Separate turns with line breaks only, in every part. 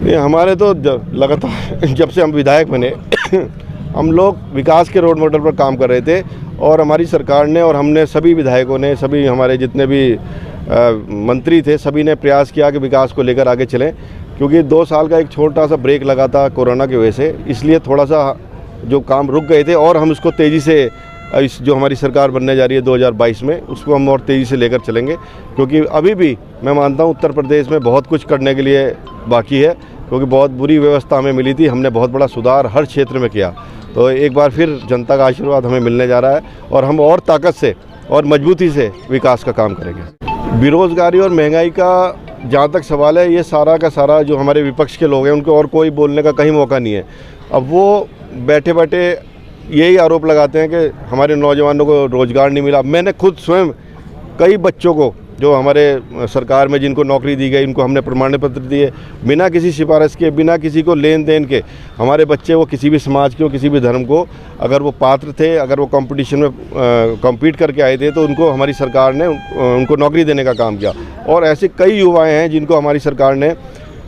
ये हमारे तो लगातार जब से हम विधायक बने हम लोग विकास के रोड मॉडल पर काम कर रहे थे और हमारी सरकार ने और हमने सभी विधायकों ने, सभी हमारे जितने भी मंत्री थे, सभी ने प्रयास किया कि विकास को लेकर आगे चलें, क्योंकि 2 साल का एक छोटा सा ब्रेक लगा था कोरोना की वजह से, इसलिए थोड़ा सा जो काम रुक गए थे और हम इसको तेज़ी से इस जो हमारी सरकार बनने जा रही है 2022 में, उसको हम और तेज़ी से लेकर चलेंगे, क्योंकि अभी भी मैं मानता हूँ उत्तर प्रदेश में बहुत कुछ करने के लिए बाकी है, क्योंकि बहुत बुरी व्यवस्था हमें मिली थी, हमने बहुत बड़ा सुधार हर क्षेत्र में किया। तो एक बार फिर जनता का आशीर्वाद हमें मिलने जा रहा है और हम और ताकत से और मजबूती से विकास का काम करेंगे। बेरोज़गारी और महंगाई का जहाँ तक सवाल है, ये सारा का सारा जो हमारे विपक्ष के लोग हैं उनको और कोई बोलने का कहीं मौका नहीं है। अब वो बैठे बैठे यही आरोप लगाते हैं कि हमारे नौजवानों को रोज़गार नहीं मिला। मैंने खुद स्वयं कई बच्चों को जो हमारे सरकार में जिनको नौकरी दी गई, उनको हमने प्रमाण पत्र दिए, बिना किसी सिफारिश के, बिना किसी को लेन देन के। हमारे बच्चे वो किसी भी समाज के हो, किसी भी धर्म को, अगर वो पात्र थे, अगर वो कंपटीशन में कम्पीट करके आए थे, तो उनको हमारी सरकार ने उनको नौकरी देने का काम किया। और ऐसे कई युवाएँ हैं जिनको हमारी सरकार ने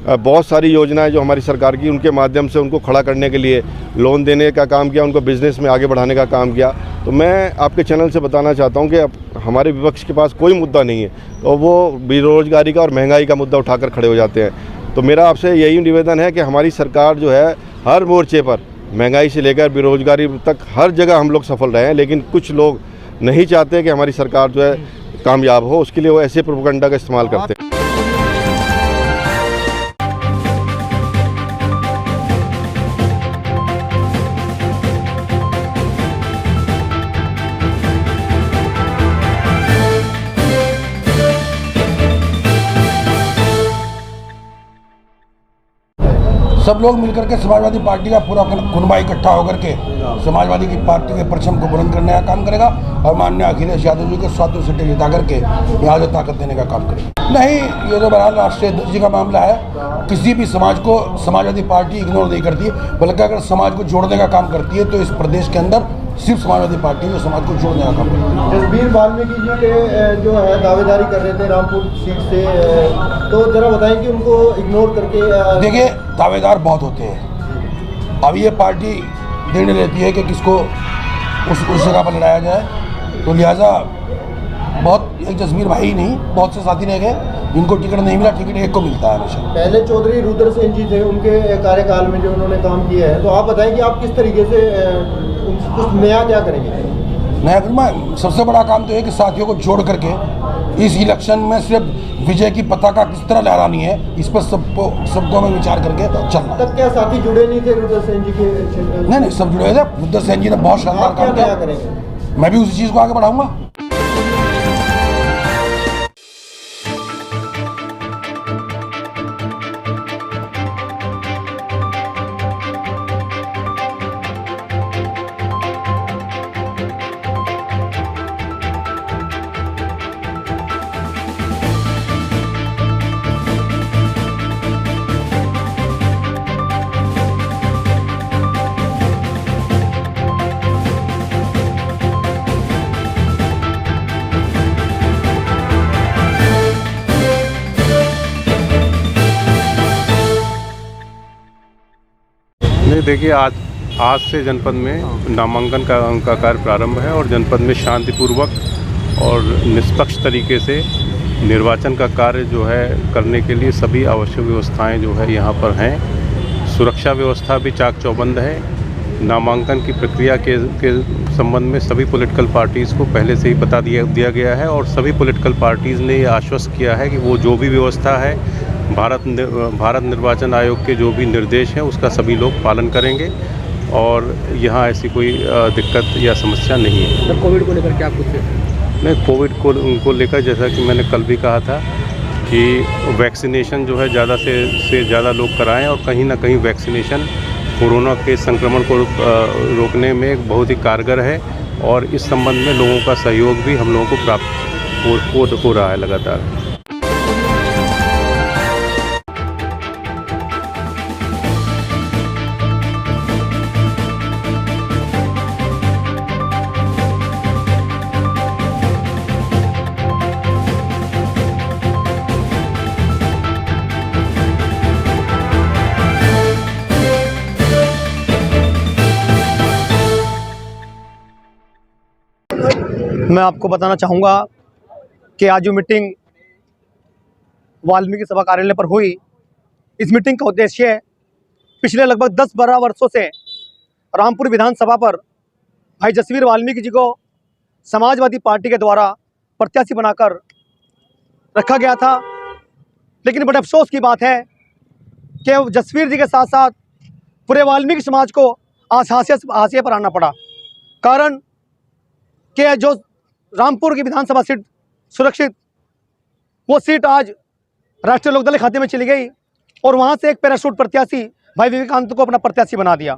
बहुत सारी योजनाएं जो हमारी सरकार की, उनके माध्यम से उनको खड़ा करने के लिए लोन देने का काम किया, उनको बिज़नेस में आगे बढ़ाने का काम किया। तो मैं आपके चैनल से बताना चाहता हूं कि अब हमारे विपक्ष के पास कोई मुद्दा नहीं है, तो वो बेरोज़गारी का और महंगाई का मुद्दा उठाकर खड़े हो जाते हैं। तो मेरा आपसे यही निवेदन है कि हमारी सरकार जो है हर मोर्चे पर, महंगाई से लेकर बेरोज़गारी तक, हर जगह हम लोग सफल रहे हैं, लेकिन कुछ लोग नहीं चाहते कि हमारी सरकार जो है कामयाब हो, उसके लिए वो ऐसे प्रोपेगेंडा का इस्तेमाल करते हैं।
सब लोग मिलकर के समाजवादी पार्टी का पूरा कुनबा इकट्ठा होकर के समाजवादी की पार्टी के परचम को बुलंद करने का काम करेगा और माननीय अखिलेश यादव जी को 7 सीटें जिता करके यहाँ जो ताकत देने का काम करेगा। नहीं, ये तो बहरहाल राष्ट्रीय अध्यक्ष जी का मामला है। किसी भी समाज को समाजवादी पार्टी इग्नोर नहीं करती, बल्कि अगर समाज को जोड़ने का काम करती है तो इस प्रदेश के अंदर सिर्फ समाजवादी पार्टी जो समाज को जोड़ने का काम करती है।
जसबीर वाल्मीकि जी के जो है दावेदारी कर रहे थे रामपुर सीट से, तो जरा बताएं कि उनको इग्नोर करके। देखिए,
दावेदार बहुत होते हैं। अब ये पार्टी निर्णय लेती है कि किसको उस जगह पर लड़ाया जाए, तो लिहाजा बहुत, एक जसबीर भाई ही नहीं, बहुत से साथी रह गए जिनको टिकट नहीं मिला, टिकट एक को मिलता है हमेशा।
पहले चौधरी रुद्र सेन जी थे, उनके कार्यकाल में जो उन्होंने काम किया है, तो आप बताएं कि आप किस तरीके से कुछ नया क्या करेंगे?
नया मैं सबसे बड़ा काम तो है कि साथियों को जोड़ करके इस इलेक्शन में सिर्फ विजय की पताका किस तरह लहरानी है, इस पर सबको हमें विचार करके चलना।
तब क्या साथी जुड़े नहीं थे रुद्र सेन जी के?
नहीं, सब जुड़े थे। रुद्र सेन जी ने बहुत शानदार काम किया, मैं भी उसी चीज़ को आगे बढ़ाऊंगा।
देखिए, आज से जनपद में नामांकन का कार्य प्रारंभ है और जनपद में शांतिपूर्वक और निष्पक्ष तरीके से निर्वाचन का कार्य जो है करने के लिए सभी आवश्यक व्यवस्थाएं जो है यहाँ पर हैं। सुरक्षा व्यवस्था भी चाक चौबंद है। नामांकन की प्रक्रिया के संबंध में सभी पॉलिटिकल पार्टीज़ को पहले से ही बता दिया गया है और सभी पॉलिटिकल पार्टीज़ ने ये आश्वस्त किया है कि वो जो भी व्यवस्था है भारत निर्वाचन आयोग के जो भी निर्देश हैं उसका सभी लोग पालन करेंगे और यहाँ ऐसी कोई दिक्कत या समस्या नहीं है।
तो कोविड को लेकर क्या कुछ?
नहीं, कोविड को लेकर जैसा कि मैंने कल भी कहा था कि वैक्सीनेशन जो है ज़्यादा से ज़्यादा लोग कराएं और कहीं ना कहीं वैक्सीनेशन कोरोना के संक्रमण को रोकने में बहुत ही कारगर है और इस संबंध में लोगों का सहयोग भी हम लोगों को प्राप्त हो रहा है लगातार।
मैं आपको बताना चाहूँगा कि आज जो मीटिंग वाल्मीकि सभा कार्यालय पर हुई, इस मीटिंग का उद्देश्य पिछले लगभग 10-12 वर्षों से रामपुर विधानसभा पर भाई जसवीर वाल्मीकि जी को समाजवादी पार्टी के द्वारा प्रत्याशी बनाकर रखा गया था। लेकिन बड़े अफसोस की बात है कि जसवीर जी के साथ साथ पूरे वाल्मीकि समाज को आज हाशिए पर आना पड़ा। कारण कि जो रामपुर की विधानसभा सीट सुरक्षित, वो सीट आज राष्ट्रीय लोकदल के खाते में चली गई और वहाँ से एक पैराशूट प्रत्याशी भाई विवेकानंद को अपना प्रत्याशी बना दिया।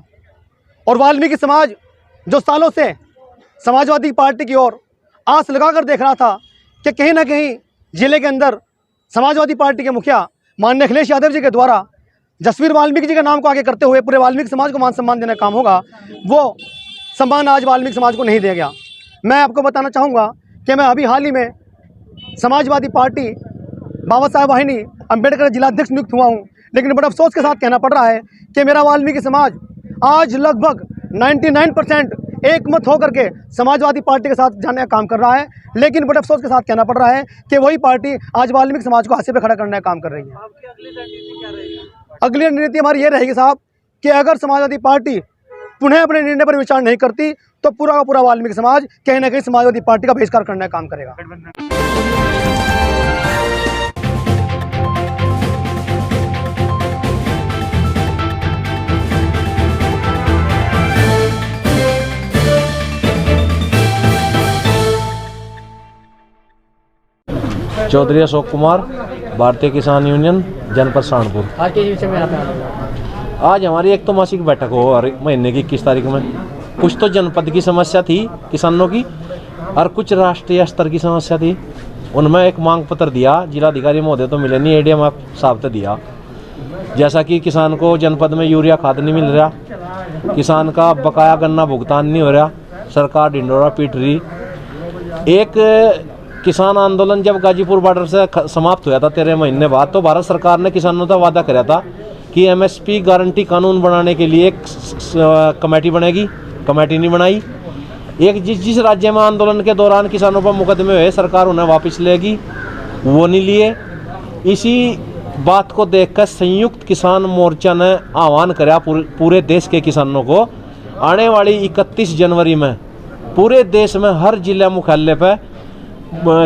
और वाल्मीकि समाज जो सालों से समाजवादी पार्टी की ओर आस लगाकर देख रहा था कि कहीं ना कहीं जिले के अंदर समाजवादी पार्टी के मुखिया माननीय अखिलेश यादव जी के द्वारा जसवीर वाल्मीकि जी के नाम को आगे करते हुए पूरे वाल्मीकि समाज को मान सम्मान देने का काम होगा, वो सम्मान आज वाल्मीकि समाज को नहीं दिया गया। मैं आपको बताना चाहूँगा कि मैं अभी हाल ही में समाजवादी पार्टी बाबा साहेब वाहिनी अम्बेडकर जिलाध्यक्ष नियुक्त हुआ हूँ। लेकिन बड़े अफसोस के साथ कहना पड़ रहा है कि मेरा वाल्मीकि समाज आज लगभग 99% एक मत होकर के समाजवादी पार्टी के साथ जाने का काम कर रहा है। लेकिन बड़े अफसोस के साथ कहना पड़ रहा है कि वही पार्टी आज वाल्मीकि समाज को हाशिए पे खड़ा करने का काम कर रही है। अगली रणनीति हमारी ये रहेगी साहब कि अगर समाजवादी पार्टी पुनः अपने निर्णय पर विचार नहीं करती तो पूरा का पूरा वाल्मीकि समाज कहीं ना कहीं समाजवादी पार्टी का बहिष्कार करने का काम करेगा।
चौधरी अशोक कुमार, भारतीय किसान यूनियन, जनपद सहारनपुर।
आज के विषय में
आज हमारी एक तो मासिक बैठक हो हर महीने की 21 तारीख में। कुछ तो जनपद की समस्या थी किसानों की और कुछ राष्ट्रीय स्तर की समस्या थी। उनमें एक मांग पत्र दिया, जिलाधिकारी महोदय तो मिले नहीं, एडीएम साहब से दिया। जैसा कि किसान को जनपद में यूरिया खाद नहीं मिल रहा, किसान का बकाया गन्ना भुगतान नहीं हो रहा, सरकार ढिंडोरा पीट रही। एक किसान आंदोलन जब गाजीपुर बॉर्डर से समाप्त हुआ था 13 महीने बाद, तो भारत सरकार ने किसानों का वादा कराया था कि एमएसपी गारंटी कानून बनाने के लिए एक कमेटी बनेगी। कमेटी नहीं बनाई। एक जिस राज्य में आंदोलन के दौरान किसानों पर मुकदमे हुए, सरकार उन्हें वापस लेगी, वो नहीं लिए। इसी बात को देखकर संयुक्त किसान मोर्चा ने आह्वान कराया पूरे देश के किसानों को, आने वाली 31 जनवरी में पूरे देश में हर जिला मुख्यालय पर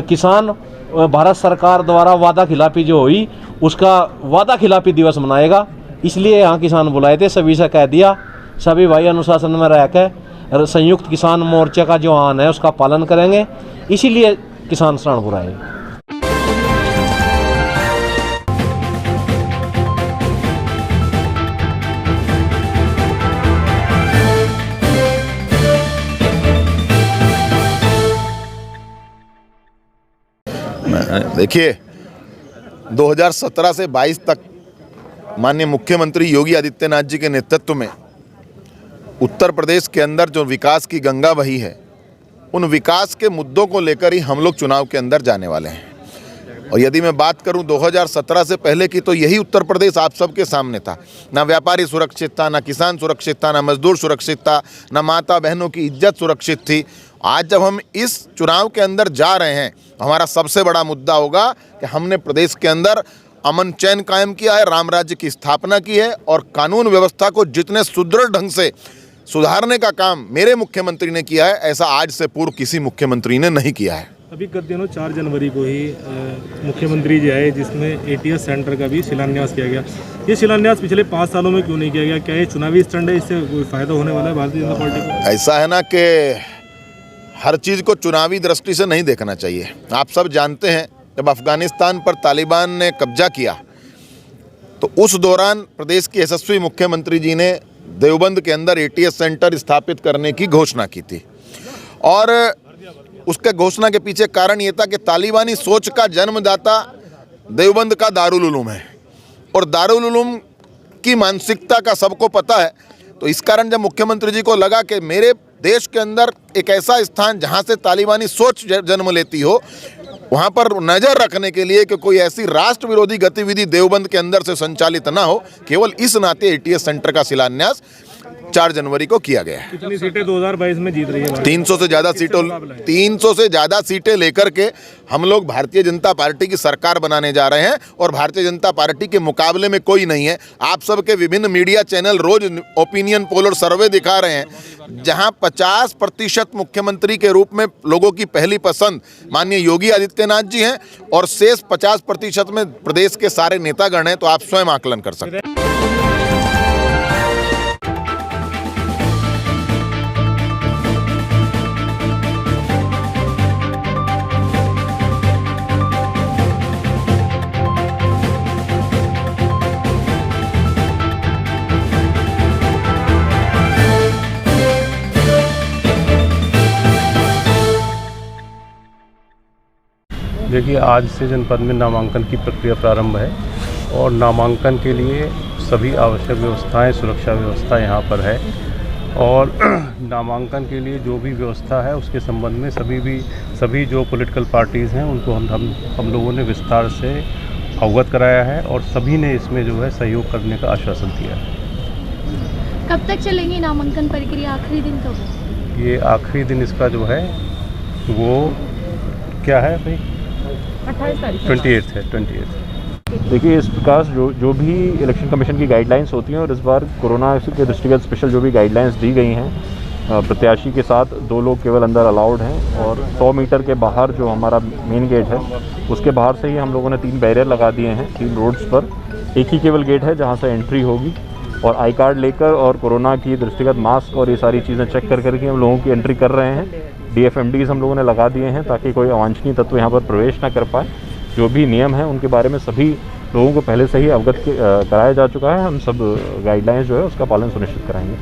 किसान भारत सरकार द्वारा वादा खिलाफी जो हुई उसका वादा खिलाफी दिवस मनाएगा। इसलिए यहाँ किसान बुलाए थे। सभी से कह दिया, सभी भाई अनुशासन में रहकर संयुक्त किसान मोर्चा का जो आह्वान है उसका पालन करेंगे। इसीलिए किसान सहारनपुर आए।
देखिए, 2017 से 22 तक माननीय मुख्यमंत्री योगी आदित्यनाथ जी के नेतृत्व में उत्तर प्रदेश के अंदर जो विकास की गंगा बही है, उन विकास के मुद्दों को लेकर ही हम लोग चुनाव के अंदर जाने वाले हैं। और यदि मैं बात करूं 2017 से पहले की, तो यही उत्तर प्रदेश आप सबके सामने था। ना व्यापारी सुरक्षित था, ना किसान सुरक्षित था, ना मजदूर सुरक्षित था, ना माता बहनों की इज्जत सुरक्षित थी। आज जब हम इस चुनाव के अंदर जा रहे हैं, हमारा सबसे बड़ा मुद्दा होगा कि हमने प्रदेश के अंदर अमन चैन कायम किया है, राम राज्य की स्थापना की है और कानून व्यवस्था को जितने सुदृढ़ ढंग से सुधारने का काम मेरे मुख्यमंत्री ने किया है, ऐसा आज से पूर्व किसी मुख्यमंत्री ने नहीं किया है।
अभी गत दिनों 4 जनवरी को ही मुख्यमंत्री जी आए, जिसमें एटीएस सेंटर का भी शिलान्यास किया गया। ये शिलान्यास पिछले 5 सालों में क्यों नहीं किया गया? क्या ये चुनावी स्टंट है? इससे कोई फायदा होने वाला है भारतीय जनता पार्टी को?
ऐसा है ना कि हर चीज़ को चुनावी दृष्टि से नहीं देखना चाहिए। आप सब जानते हैं, जब अफगानिस्तान पर तालिबान ने कब्जा किया तो उस दौरान प्रदेश के यशस्वी मुख्यमंत्री जी ने देवबंद के अंदर एटीएस सेंटर स्थापित करने की घोषणा की थी। और उसके घोषणा के पीछे कारण ये था कि तालिबानी सोच का जन्मदाता देवबंद का दारुल उलूम है और दारुल उलूम की मानसिकता का सबको पता है। तो इस कारण जब मुख्यमंत्री जी को लगा कि मेरे देश के अंदर एक ऐसा स्थान जहां से तालिबानी सोच जन्म लेती हो, वहां पर नज़र रखने के लिए कि कोई ऐसी राष्ट्र विरोधी गतिविधि देवबंद के अंदर से संचालित ना हो, केवल इस नाते एटीएस सेंटर का शिलान्यास 4 जनवरी को किया गया है।
कितनी सीटें 2022 में जीत रही है?
300 से ज़्यादा सीटें लेकर के हम लोग भारतीय जनता पार्टी की सरकार बनाने जा रहे हैं और भारतीय जनता पार्टी के मुकाबले में कोई नहीं है। आप सब के विभिन्न मीडिया चैनल रोज ओपिनियन पोल और सर्वे दिखा रहे हैं, जहां 50% मुख्यमंत्री के रूप में लोगों की पहली पसंद माननीय योगी आदित्यनाथ जी हैं और शेष 50% में प्रदेश के सारे नेतागण हैं। तो आप स्वयं आकलन कर सकते हैं।
देखिए, आज से जनपद में नामांकन की प्रक्रिया प्रारंभ है और नामांकन के लिए सभी आवश्यक व्यवस्थाएं, सुरक्षा व्यवस्था यहाँ पर है और नामांकन के लिए जो भी व्यवस्था है उसके संबंध में सभी जो पॉलिटिकल पार्टीज़ हैं उनको हम लोगों ने विस्तार से अवगत कराया है और सभी ने इसमें जो है सहयोग करने का आश्वासन दिया है।
कब तक चलेगी नामांकन प्रक्रिया? आखिरी दिन कब है?
ये आखिरी दिन इसका जो है वो क्या है भाई? 28 है।
देखिए, इस प्रकार जो भी इलेक्शन कमीशन की गाइडलाइंस होती हैं और इस बार कोरोना के दृष्टिगत स्पेशल जो भी गाइडलाइंस दी गई हैं, प्रत्याशी के साथ 2 लोग केवल अंदर अलाउड हैं और 100 मीटर के बाहर जो हमारा मेन गेट है उसके बाहर से ही हम लोगों ने 3 बैरियर लगा दिए हैं 3 रोड्स पर। एक ही केवल गेट है जहाँ से एंट्री होगी और आई कार्ड लेकर और कोरोना की दृष्टिगत मास्क और ये सारी चीज़ें चेक करके हम लोगों की एंट्री कर रहे हैं। DFMDs हम लोगों ने लगा दिए हैं ताकि कोई अवांछनीय तत्व यहाँ पर प्रवेश ना कर पाए। जो भी नियम हैं उनके बारे में सभी लोगों को पहले से ही अवगत कराया जा चुका है। हम सब गाइडलाइंस जो है उसका पालन सुनिश्चित कराएंगे।